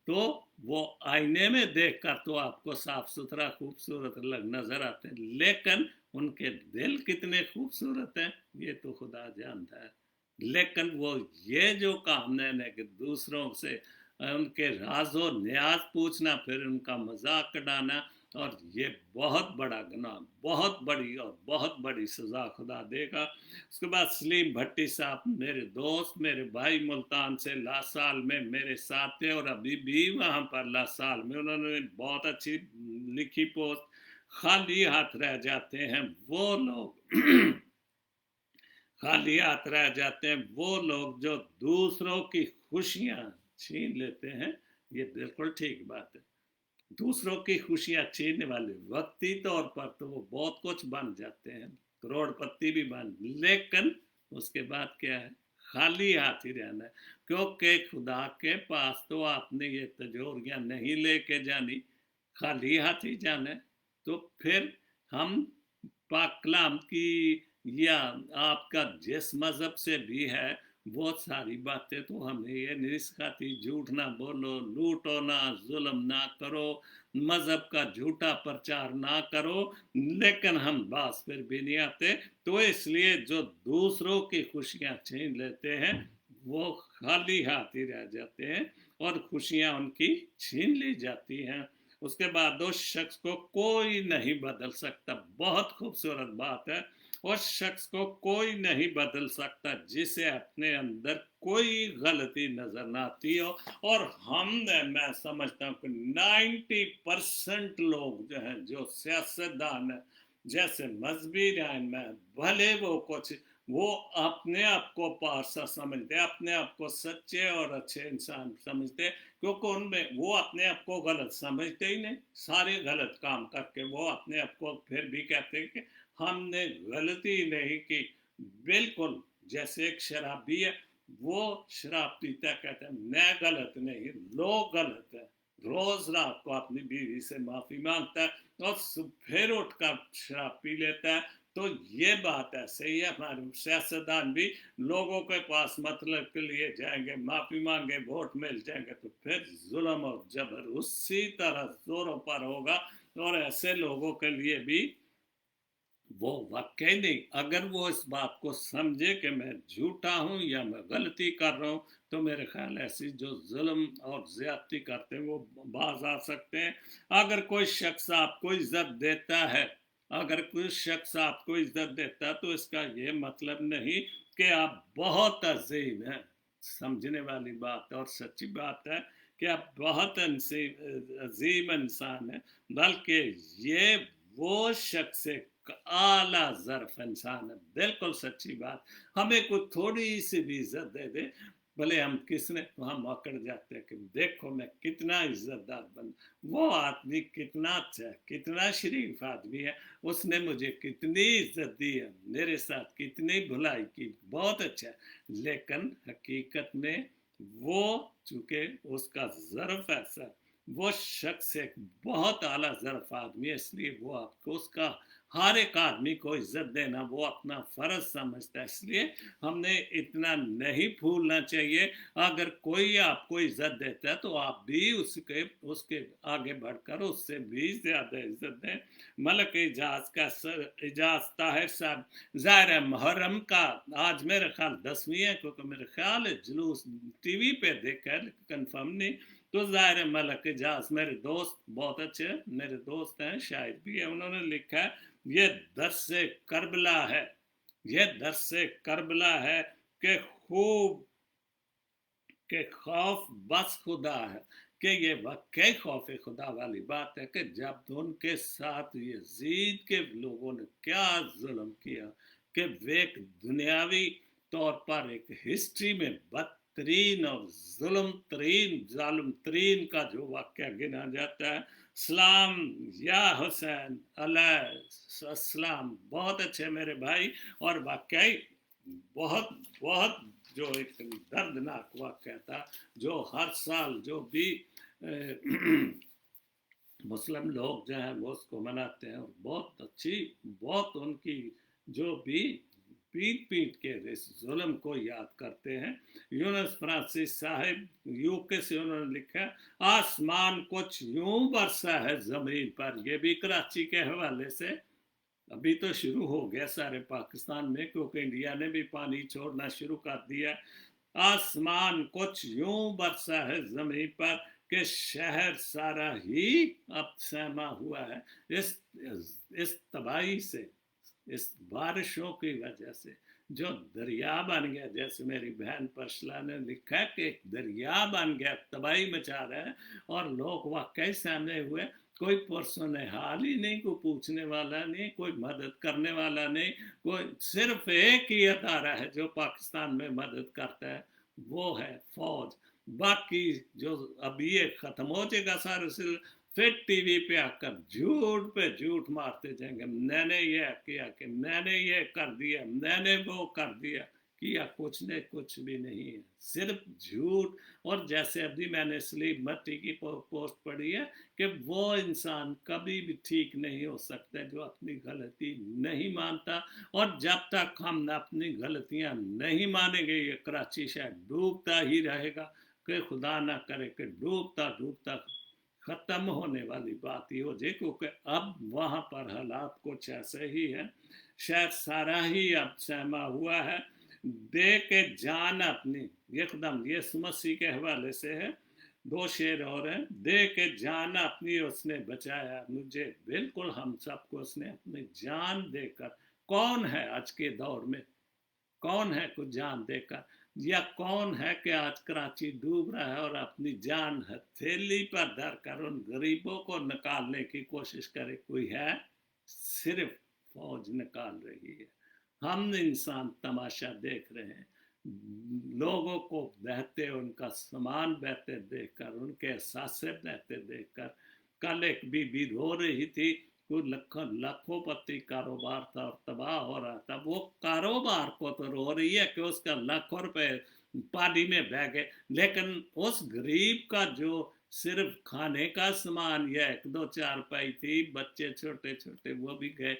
तो वो आईने में देखकर तो आपको साफ सुथरा खूबसूरत नजर आते हैं, लेकिन उनके दिल कितने खूबसूरत हैं ये तो खुदा जानता है। लेकिन वो ये जो काम है कि दूसरों से उनके राजो न्याज पूछना, फिर उनका मजाक उड़ाना, और ये बहुत बड़ा गुनाह, बहुत बड़ी और बहुत बड़ी सजा खुदा देगा। उसके बाद सलीम भट्टी साहब, मेरे दोस्त, मेरे भाई, मुल्तान से लासाल में मेरे साथ थे, और अभी भी वहाँ पर लासाल में उन्होंने बहुत अच्छी लिखी पोस्ट, खाली हाथ रह जाते हैं वो लोग खाली हाथ रह जाते हैं, वो लोग जो दूसरों की खुशियां छीन लेते हैं। ये बिल्कुल ठीक बात है। दूसरों की खुशियां छीनने वाले वक्ती तौर पर तो वो बहुत कुछ बन जाते हैं, करोड़पति भी बन, लेकिन उसके बाद क्या है, खाली हाथ ही रहना है। क्योंकि खुदा के पास तो आपने ये तिजोरियां नहीं लेके जानी, खाली हाथ ही जाना है। तो फिर हम पाक कलाम की या आपका जिस मजहब से भी है, बहुत सारी बातें तो हमें ये नहीं सिखाती, झूठ ना बोलो, लूटो ना, जुल्म ना करो, मजहब का झूठा प्रचार ना करो, लेकिन हम बास फिर भी नहीं आते। तो इसलिए जो दूसरों की खुशियां छीन लेते हैं वो खाली हाथ ही रह जाते हैं और खुशियां उनकी छीन ली जाती हैं। उसके बाद उस शख्स को कोई नहीं बदल सकता। बहुत खूबसूरत बात है। उस शख्स को कोई नहीं बदल सकता जिसे अपने अंदर कोई गलती नजर ना आती हो। और हमने, मैं समझता हूँ कि 90% लोग जो हैं, जो सियासतदान है, जैसे मजहबी रहनुमा, भले वो अपने आप को पारसा समझते, अपने आप को सच्चे और अच्छे इंसान समझते, क्योंकि उनमें वो अपने आप को गलत समझते ही नहीं। सारे गलत काम करके वो अपने आप को फिर भी कहते हैं कि हमने गलती नहीं की। बिल्कुल, जैसे एक शराबी है, वो शराब पीता कहता है मैं गलत नहीं, लोग गलत है। रोज रात को अपनी बीवी से माफी मांगता है और फिर उठकर शराब पी लेता है। तो ये बात ऐसे ही है, हमारे सियासतदान भी लोगों के पास मतलब के लिए जाएंगे, माफी मांगे, वोट मिल जाएंगे, तो फिर जुल्म और जबर उसी तरह जोरों पर होगा। और ऐसे लोगों के लिए भी वो वाकई नहीं, अगर वो इस बात को समझे कि मैं झूठा हूं या मैं गलती कर रहा हूं, तो मेरे ख्याल ऐसी जो जुल्म और ज्यादती करते हैं वो बाज आ सकते हैं। अगर कोई शख्स आपको इज्जत देता है, अगर कोई शख्स आपको इज्जत देता है, तो इसका ये मतलब नहीं कि आप बहुत अजीम हैं। समझने वाली बात और सच्ची बात है कि आप बहुत अजीम इंसान हैं, बल्कि ये वो शख्स आला ज़र्फ इंसान है। बिल्कुल सच्ची बात। हमें कोई थोड़ी सी भी इज्जत दे दे, भले हम किसने, तो हम अकड़ जाते हैं कि देखो मैं कितना इज्जतदार बन, वो आदमी कितना अच्छा है, कितना शरीफ आदमी है, उसने मुझे कितनी इज्जत दी है, मेरे साथ कितनी भलाई की, बहुत अच्छा है। लेकिन हकीकत में वो, चूंकि उसका ज़र्फ ऐसा, वो शख्स एक बहुत आला ज़र्फ आदमी है, इसलिए वो आपको उसका, हर एक आदमी को इज्जत देना वो अपना फर्ज समझता है। इसलिए हमने इतना नहीं भूलना चाहिए। अगर कोई आपको इज्जत देता है तो आप भी उसके उसके आगे बढ़कर उससे भी ज्यादा इज्जत दें। मलक इजाज का इजाज ताहिर साहब, ज़ाहिर मुहर्रम का आज मेरे ख्याल 10वीं है, क्योंकि मेरे ख्याल है जुलूस टीवी पे देखा है, कंफर्म नहीं। तो ज़ाहिर मलक इजाज मेरे दोस्त, बहुत अच्छे मेरे दोस्त हैं, शायद भी है, उन्होंने लिखा है ये दर्स करबला है, ये दर्स करबला है कि खूब के खौफ बस खुदा है, कि ये वाकई खौफ खुदा वाली बात है कि जब उनके साथ यजीद के लोगों ने क्या जुल्म किया, कि वे एक दुनियावी तौर पर एक हिस्ट्री में बदतरीन और जुल्म तरीन, जालिम तरीन का जो वाक्य गिना जाता है। सलाम या हुसैन अलैहिस्सलाम, बहुत अच्छे मेरे भाई। और वाकई बहुत बहुत जो एक दर्दनाक वाक़या था, जो हर साल जो भी मुस्लिम लोग जो हैं वो उसको मनाते हैं, और बहुत अच्छी, बहुत उनकी जो भी पीट पीट के इस जुल्म को याद करते हैं। यूनुस फ्रांसिस साहिब यूके से उन्होंने लिखा, आसमान कुछ यूं बरसा है जमीन पर, ये भी कराची के हवाले से। अभी तो शुरू हो गया सारे पाकिस्तान में, क्योंकि इंडिया ने भी पानी छोड़ना शुरू कर दिया। आसमान कुछ यूं बरसा है जमीन पर कि शहर सारा ही अब सहमा हुआ है इस इस तबाही से, इस बारिशों की वजह से जो दरिया बन गया। जैसे मेरी बहन परशला ने लिखा कि एक दरिया बन गया, तबाही मचा रहा है और लोग वाकई सामने हुए। कोई पुरसों हाल ही नहीं, कोई पूछने वाला नहीं, कोई मदद करने वाला नहीं। कोई सिर्फ एक ही अदारा है जो पाकिस्तान में मदद करता है, वो है फौज। बाकी जो अब ये खत्म हो जाएगा सारा सिलसिला, फिर टीवी पे आकर झूठ पे झूठ मारते जाएंगे, मैंने ये किया, कि मैंने ये कर दिया, मैंने वो कर दिया। किया कुछ ने कुछ भी नहीं है, सिर्फ झूठ। और जैसे अभी मैंने सलीम भट्टी की पोस्ट पढ़ी है कि वो इंसान कभी भी ठीक नहीं हो सकता जो अपनी गलती नहीं मानता। और जब तक हम अपनी गलतियां नहीं मानेंगे, ये कराची शहर डूबता ही रहेगा। कि खुदा ना करे कि डूबता डूबता खत्म होने वाली बात ही हो जाए, क्योंकि अब वहां पर हालात कुछ ऐसे ही है। शायद सारा ही अब सहमा हुआ है। दे के जान अपनी, एकदम यीशु मसीह के हवाले से है, दो शेर और हैं। दे के जान अपनी उसने बचाया मुझे, बिल्कुल हम सबको उसने अपनी जान देकर। कौन है आज के दौर में, कौन है कुछ जान देकर, या कौन है कि आज कराची डूब रहा है और अपनी जान हथेली पर धर कर उन गरीबों को निकालने की कोशिश करे? कोई है? सिर्फ फौज निकाल रही है। हम इंसान तमाशा देख रहे हैं, लोगों को बहते, उनका सामान बहते देखकर, उनके एहसास बहते देखकर। कल एक बीबी रो रही थी, कोई लाखों पति कारोबार था और तबाह हो रहा था। वो कारोबार को तो रो रही है कि उसका लाखों रुपए पानी में बह गए, लेकिन उस गरीब का जो सिर्फ खाने का सामान या एक दो चार पाई थी, बच्चे छोटे छोटे वो भी गए,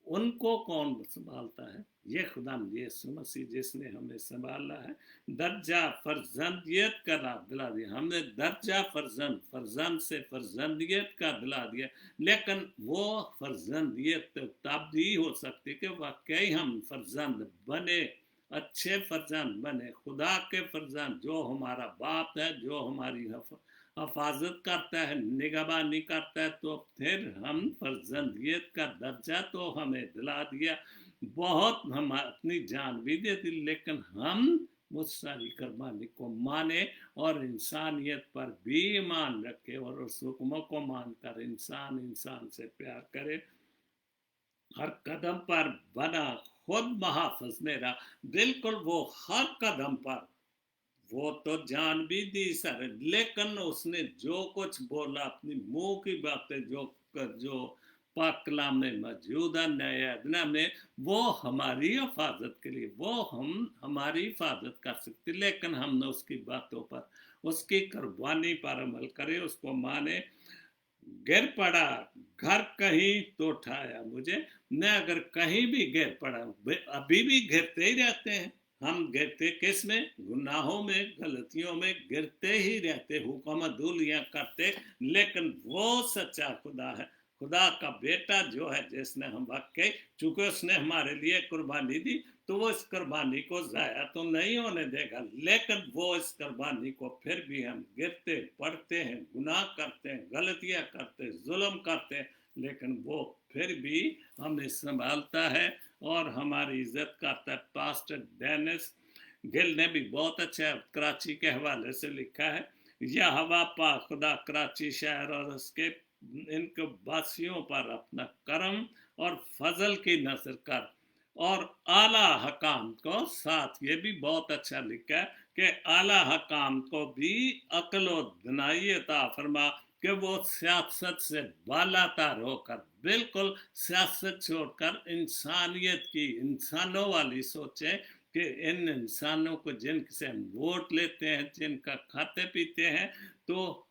उनको कौन संभालता है? ये खुदा यीशु मसीह जिसने हमें संभाला है। दर्जा फर्जंदियत का दिला दिया हमने, दर्जा फर्जंद से फर्जंदियत का दिला दिया। लेकिन वो फर्जंदियत तब भी हो सकती कि वाकई हम फर्जंद बने, अच्छे फर्जंद बने, खुदा के फर्जंद, जो हमारा बाप है, जो हमारी हिफाजत करता है, निगहबानी करता है। तो फिर हम फर्जंदियत का दर्जा तो हमें दिला दिया, बहुत हम अपनी जान भी दे दी, लेकिन हम उस सारी कुर्बानी को माने और इंसानियत पर भी ईमान रखे और उस हुक्मों को मानकर इंसान इंसान से प्यार करे। हर कदम पर बना खुद महाफिज मेरा, बिल्कुल वो हर कदम पर, वो तो जान भी दी सर, लेकिन उसने जो कुछ बोला अपनी मुंह की बातें, जो पाक कलाम में मौजूद है नए अदना में, वो हमारी हिफाजत के लिए, वो हमारी हिफाजत कर सकते, लेकिन हम उसकी बातों पर, उसकी कुर्बानी पर अमल करें, उसको माने। गिर पड़ा घर कहीं तो उठाया मुझे, मैं अगर कहीं भी गिर पड़ा, अभी भी गिरते ही रहते हैं हम। गिरते किस में? गुनाहों में, गलतियों में गिरते ही रहते, हुक्म दूलियां करते। लेकिन वो सच्चा खुदा है, खुदा का बेटा जो है, जिसने हम वाकई, चूंकि उसने हमारे लिए कुर्बानी दी, तो वो इस कुर्बानी को जाया तो नहीं होने देगा। लेकिन वो इस कुर्बानी को फिर भी हम गिरते पड़ते हैं, गुनाह करते हैं, गलतियां करते हैं, जुल्म करते हैं, लेकिन वो फिर भी हमें संभालता है और हमारी इज्जत करता है। पास्टर डेनिस गिल ने भी बहुत अच्छा कराची के हवाले से लिखा है, यह हवा पा खुदा कराची शहर और उसके इनके वासियों पर अपना करम और फजल की नजर कर, और आला हकाम को साथ। ये भी बहुत अच्छा लिखा है कि आला हकाम को भी अक्ल दनाई अता फरमा, कि वो सियासत से बालातर होकर, बिल्कुल सियासत छोड़कर इंसानियत की, इंसानों वाली सोचें कि इन इंसानों को जिनसे हम वोट लेते हैं, जिनका खाते पीते हैं, तो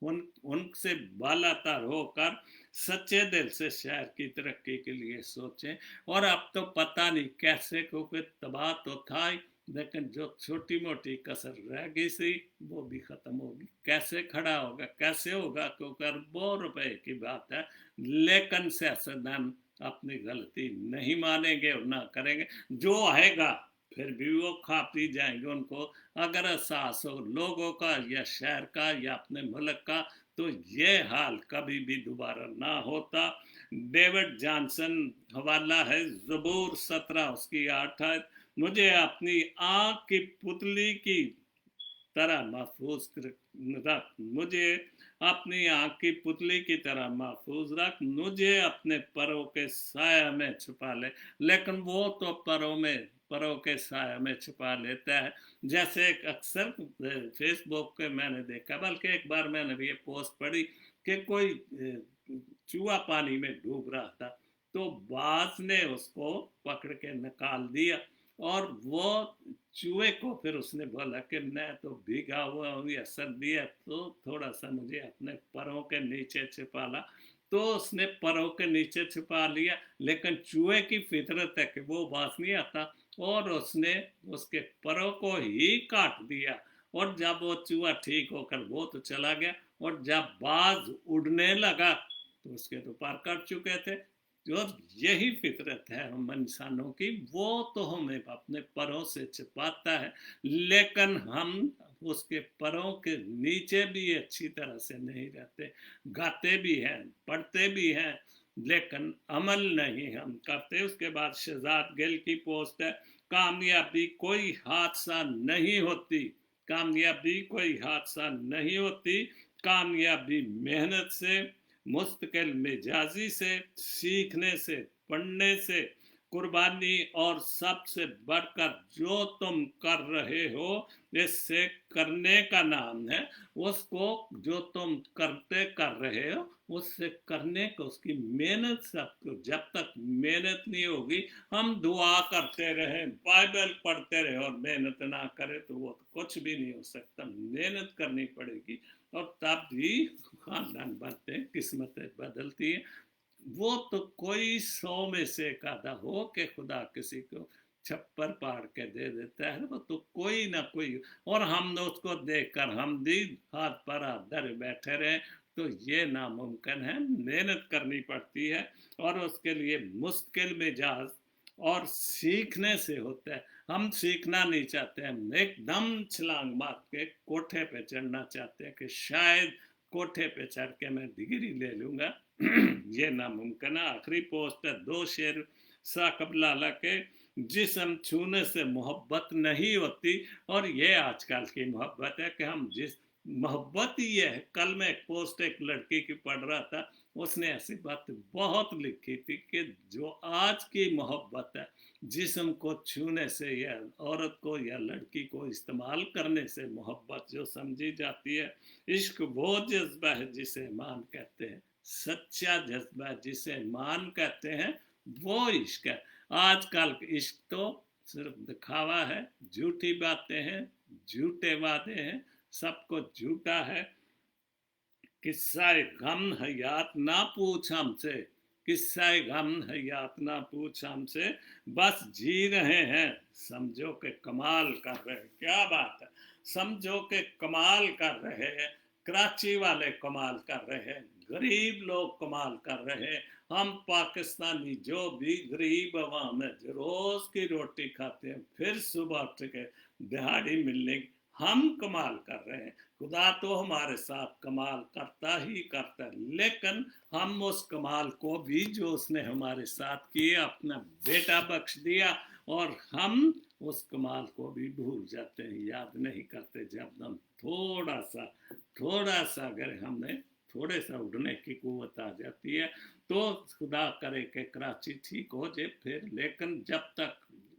उनसे बालातर होकर सच्चे दिल से शहर की तरक्की के लिए सोचें। और अब तो पता नहीं कैसे, क्योंकि तबाह तो था ही, लेकिन जो छोटी मोटी कसर रह गई सी वो भी खत्म होगी। कैसे खड़ा होगा, कैसे होगा, क्योंकि अरबों रुपए की बात है, लेकिन सियासतदान अपनी गलती नहीं मानेंगे और ना करेंगे। जो आएगा फिर भी वो खा पी जाएंगे। उनको अगर एहसास हो लोगों का या शहर का या अपने मुल्क का, तो ये हाल कभी भी दोबारा ना होता। डेविड जॉनसन हवाला है ज़बूर 17 उसकी 8 है, मुझे अपनी आँख की पुतली की तरह महफूज रख, मुझे अपनी आँख की पुतली की तरह महफूज रख, मुझे अपने परों के साया में छुपा ले। लेकिन वो तो परों के साया में छुपा लेता है। जैसे एक अक्सर फेसबुक पे मैंने देखा, बल्कि एक बार मैंने भी ये पोस्ट पढ़ी कि कोई चूहा पानी में डूब रहा था, तो बाज ने उसको पकड़ के निकाल दिया, और वो चूहे को फिर उसने बोला कि मैं तो भीगा हुआ हूँ या सर्दी है, तो थोड़ा सा मुझे अपने परों के नीचे छिपा ला। तो उसने परों के नीचे छिपा लिया, लेकिन चूहे की फितरत है कि वो बाज नहीं आता, और उसने उसके परों को ही काट दिया। और जब वो चूहा ठीक होकर वो तो चला गया, और जब बाज उड़ने लगा तो उसके तो पार कर चुके थे। जो यही फितरत है हम इंसानों की, वो तो हमें अपने परों से छिपाता है, लेकिन हम उसके परों के नीचे भी अच्छी तरह से नहीं रहते। गाते भी हैं, पढ़ते भी हैं, लेकिन अमल नहीं हम करते। उसके बाद शहजाद गिल की पोस्ट है, कामयाबी कोई हादसा नहीं होती, कामयाबी कोई हादसा नहीं होती, कामयाबी मेहनत से, मुस्तकिल मिजाजी से, सीखने से, पढ़ने से, कुर्बानी, और सबसे बढ़कर जो तुम कर रहे हो इससे करने का नाम है। उसको जो तुम करते कर रहे हो उससे करने को, उसकी मेहनत, सबको जब तक मेहनत नहीं होगी, हम दुआ करते रहे, बाइबल पढ़ते रहे और मेहनत ना करें तो वो कुछ भी नहीं हो सकता। मेहनत करनी पड़ेगी, और तब भी खानदान बनते हैं, किस्मतें बदलती हैं। वो तो कोई 100 में से एक आधा हो कि खुदा किसी को छप्पर पाड़ के दे देता है, वो तो कोई ना कोई, और हम उसको देखकर हम भी हाथ पर हाथ धरे बैठे रहे, तो ये नामुमकिन है। मेहनत करनी पड़ती है, और उसके लिए मुश्किल मिजाज और सीखने से होता है। हम सीखना नहीं चाहते, हम एकदम छलांग मार के कोठे पे चढ़ना चाहते हैं कि शायद कोठे पे चढ़ के मैं डिग्री ले लूंगा। ये नामुमकिन है। आखिरी पोस्ट है, 2 शेर साकब लाला के, जिसम छूने से मोहब्बत नहीं होती, और ये आजकल की मोहब्बत है कि हम जिस मोहब्बत ही ये है। कल मैं एक पोस्ट एक लड़की की पढ़ रहा था, उसने ऐसी बात बहुत लिखी थी कि जो आज की मोहब्बत है, जिस्म को छूने से या औरत को या लड़की को इस्तेमाल करने से मोहब्बत जो समझी जाती है, इश्क वो जज्बा है जिसे मान कहते हैं, सच्चा जज्बा जिसे मान कहते हैं, वो इश्क है। आजकल इश्क तो सिर्फ दिखावा है, झूठी बातें हैं, झूठे वादे हैं, सब कुछ झूठा है। किस्सा गम हयात ना पूछ हमसे, किस्सा गम हयात ना पूछ हमसे, बस जी रहे हैं, समझो के कमाल कर रहे हैं। क्या बात है, समझो के कमाल कर रहे हैं। कराची वाले कमाल कर रहे हैं, गरीब लोग कमाल कर रहे हैं। हम पाकिस्तानी जो भी गरीब अवाम है, जो रोज की रोटी खाते हैं, फिर सुबह उठ के दिहाड़ी मिलने, हम कमाल कर रहे हैं। खुदा तो हमारे साथ कमाल करता ही करता है, लेकिन हम उस कमाल को भी जो उसने हमारे साथ किया, अपना बेटा बख्श दिया, और हम उस कमाल को भी भूल जाते हैं, याद नहीं करते। जब हम थोड़ा सा अगर हमें थोड़े सा उड़ने की कुव्वत आ जाती है, तो खुदा करे कि कराची ठीक हो जाए फिर। लेकिन जब तक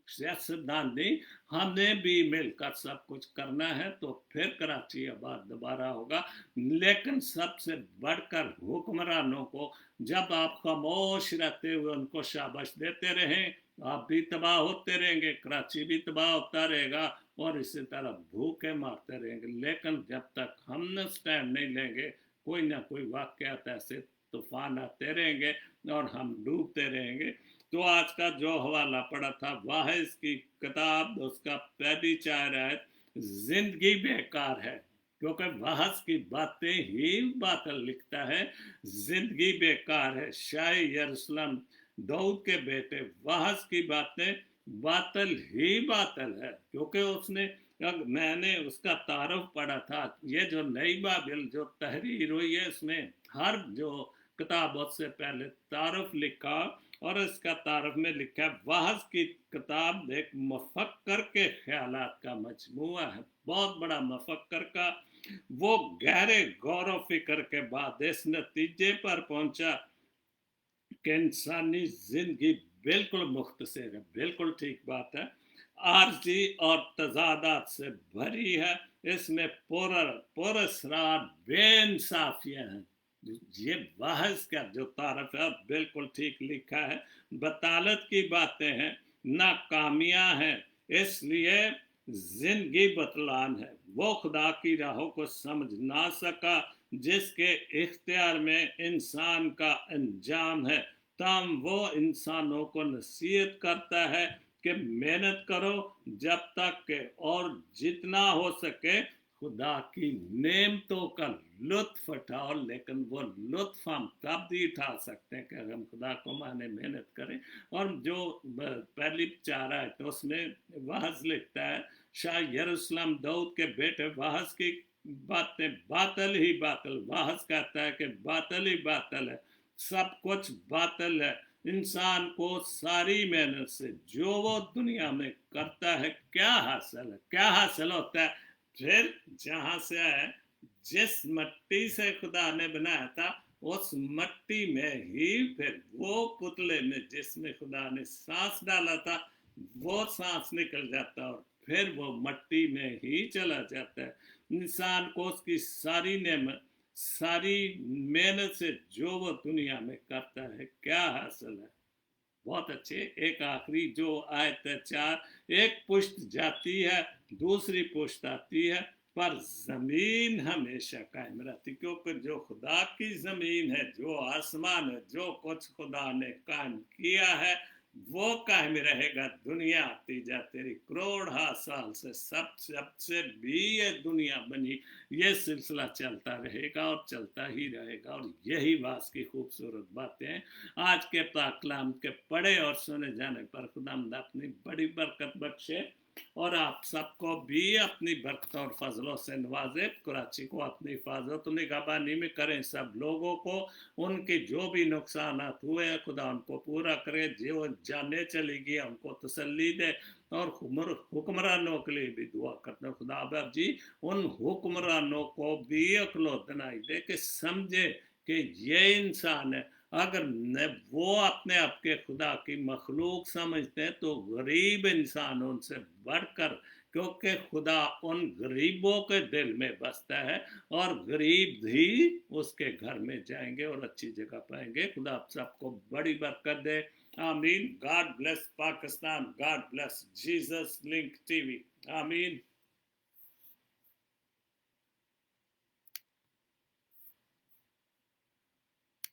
सियासतदान नहीं, हमें भी मिलकर सब कुछ करना है, तो फिर कराची आबाद दोबारा होगा। लेकिन सबसे बढ़कर हुक्मरानों को, जब आप खामोश रहते हुए उनको शाबाश देते रहें, आप भी तबाह होते रहेंगे, कराची भी तबाह होता रहेगा, और इसी तरह भूखे मारते रहेंगे। लेकिन जब तक हम न स्टैंड नहीं लेंगे, कोई ना कोई वाकयात ऐसे तूफान आते रहेंगे और हम डूबते रहेंगे। तो आज का जो हवाला पड़ा था वह है इसकी किताब, उसका पहली चार है, जिंदगी बेकार है, क्योंकि बहस की बातें ही बातल लिखता है। जिंदगी बेकार है, शाह यरूशलेम दाऊद के बेटे, बहस की बातें बातल ही बातल है, क्योंकि उसने, मैंने उसका तारुफ पढ़ा था, ये जो नई बाबिल जो तहरीर हुई है, इसमें हर जो किताब से पहले तारुफ लिखा, और इसका तारुफ में लिखा है, बहस की किताब एक मफक्कर के ख्यालात का मजमुआ है, बहुत बड़ा मफक्कर का वो गहरे गौर व फिक्र के बाद इस नतीजे पर पहुंचा कि इंसानी जिंदगी बिल्कुल मुख्तसर है, बिल्कुल ठीक बात है, आरजी और तजादात से भरी है, इसमें पुरस्रार बेइंसाफियां हैं। ये बहस का जो तारफ है बिल्कुल ठीक लिखा है, बतालत की बातें हैं, नाकामियां हैं, इसलिए जिंदगी बतलान है। वो खुदा की राहों को समझ ना सका जिसके इख्तियार में इंसान का अंजाम है, तम वो इंसानों को नसीहत करता है कि मेहनत करो जब तक के और जितना हो सके खुदा की नेमतों का लुत्फ उठाओ। लेकिन वो लुत्फ हम तब भी उठा सकते हैं कि अगर हम खुदा को माने, मेहनत करें। और जो पहली चार है तो उसमें वाहज लिखता है, शाह यरूशलेम दाऊद के बेटे वाहज की बातें बातल ही बातल। वाहज कहता है कि बातल ही बातल है, सब कुछ बातल है। इंसान को सारी मेहनत से जो वो दुनिया में करता है क्या हासिल है, क्या हासिल होता है? फिर जहां से आए, जिस मट्टी से खुदा ने बनाया था उस मट्टी में ही फिर वो पुतले में जिसमें खुदा ने सांस डाला था वो सांस निकल जाता और फिर वो मट्टी में ही चला जाता है। इंसान को उसकी सारी नेमत, सारी मेहनत से जो वो दुनिया में करता है क्या हासिल है? बहुत अच्छे। एक आखिरी जो आयत है 4, एक पुश्त जाती है दूसरी पुश्त आती है पर जमीन हमेशा कायम रहती, क्योंकि जो खुदा की जमीन है, जो आसमान है, जो कुछ खुदा ने कायम किया है वो कायम रहेगा। दुनिया आती जाती रही करोड़ साल से, सब से भी ये दुनिया बनी, ये सिलसिला चलता रहेगा और चलता ही रहेगा। और यही वास की खूबसूरत बातें हैं आज के पाकलाम के पढ़े और सुने जाने पर खुदावंद अपनी बड़ी बरकत बख्शे और आप सबको भी अपनी बरकत और फजलों से नवाजे। कराची को अपनी हिफाजत निगहबानी में करें, सब लोगों को उनके जो भी नुकसान हुए हैं खुदा उनको पूरा करे, जो जाने चली गई उनको तसल्ली दे। और हुक्मरानों के लिए भी दुआ करते हैं खुदा बाब जी उन हुक्मरानों को भी अक्ल दिलाई दे कि समझे कि ये इंसान है। अगर वो अपने आप के खुदा की मखलूक समझते हैं तो गरीब इंसान उनसे बढ़कर, क्योंकि खुदा उन गरीबों के दिल में बसता है और गरीब ही उसके घर में जाएंगे और अच्छी जगह पाएंगे। खुदा आप सबको बड़ी बरकत दे, आमीन। God bless Pakistan, God bless Jesus link TV, आमीन।